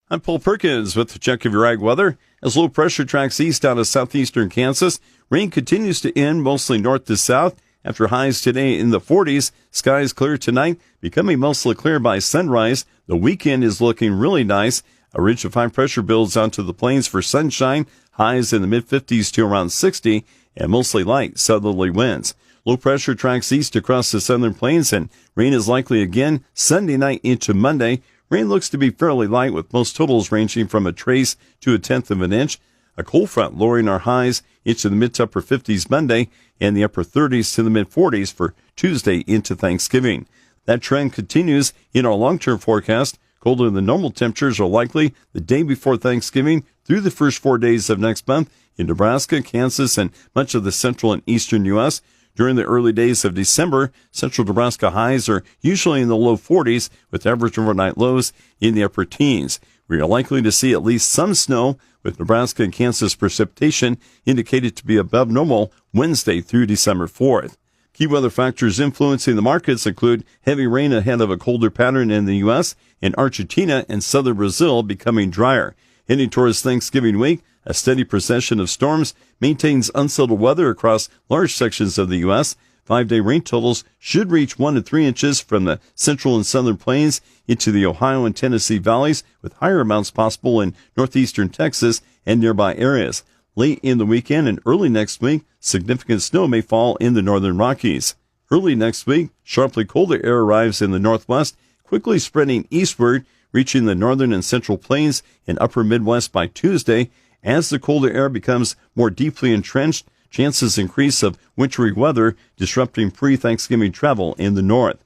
I'm Paul Perkins with the check of your ag weather. As low pressure tracks east out of southeastern Kansas, rain continues to end mostly north to south. After highs today in the 40s, skies clear tonight, becoming mostly clear by sunrise. The weekend is looking really nice. A ridge of high pressure builds onto the plains for sunshine, highs in the mid-50s to around 60, and mostly light southerly winds. Low pressure tracks east across the southern plains, and rain is likely again Sunday night into Monday. Rain looks to be fairly light, with most totals ranging from a trace to a tenth of an inch. A cold front lowering our highs into the mid to upper 50s Monday and the upper 30s to the mid 40s for Tuesday into Thanksgiving. That trend continues in our long-term forecast. Colder than normal temperatures are likely the day before Thanksgiving through the first 4 days of next month in Nebraska, Kansas, and much of the central and eastern U.S. During the early days of December, central Nebraska highs are usually in the low 40s, with average overnight lows in the upper teens. We are likely to see at least some snow, with Nebraska and Kansas precipitation indicated to be above normal Wednesday through December 4th. Key weather factors influencing the markets include heavy rain ahead of a colder pattern in the U.S. and Argentina and southern Brazil becoming drier. Heading towards Thanksgiving week, a steady procession of storms maintains unsettled weather across large sections of the U.S. 5-day rain totals should reach 1 to 3 inches from the central and southern plains into the Ohio and Tennessee valleys, with higher amounts possible in northeastern Texas and nearby areas. Late in the weekend and early next week, significant snow may fall in the northern Rockies. Early next week, sharply colder air arrives in the northwest, quickly spreading eastward, reaching the northern and central plains and upper Midwest by Tuesday. As the colder air becomes more deeply entrenched, chances increase of wintry weather disrupting pre-Thanksgiving travel in the north.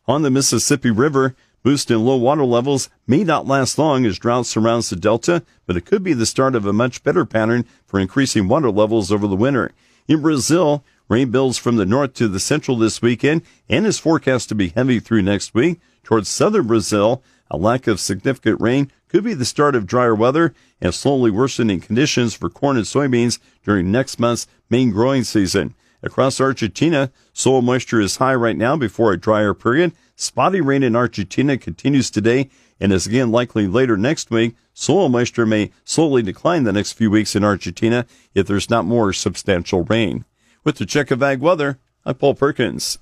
On the Mississippi River, boost in low water levels may not last long as drought surrounds the delta, but it could be the start of a much better pattern for increasing water levels over the winter. In Brazil, rain builds from the north to the central this weekend and is forecast to be heavy through next week. Towards southern Brazil, a lack of significant rain could be the start of drier weather and slowly worsening conditions for corn and soybeans during next month's main growing season. Across Argentina, soil moisture is high right now before a drier period. Spotty rain in Argentina continues today and is again likely later next week. Soil moisture may slowly decline the next few weeks in Argentina if there's not more substantial rain. With the check of ag weather, I'm Paul Perkins.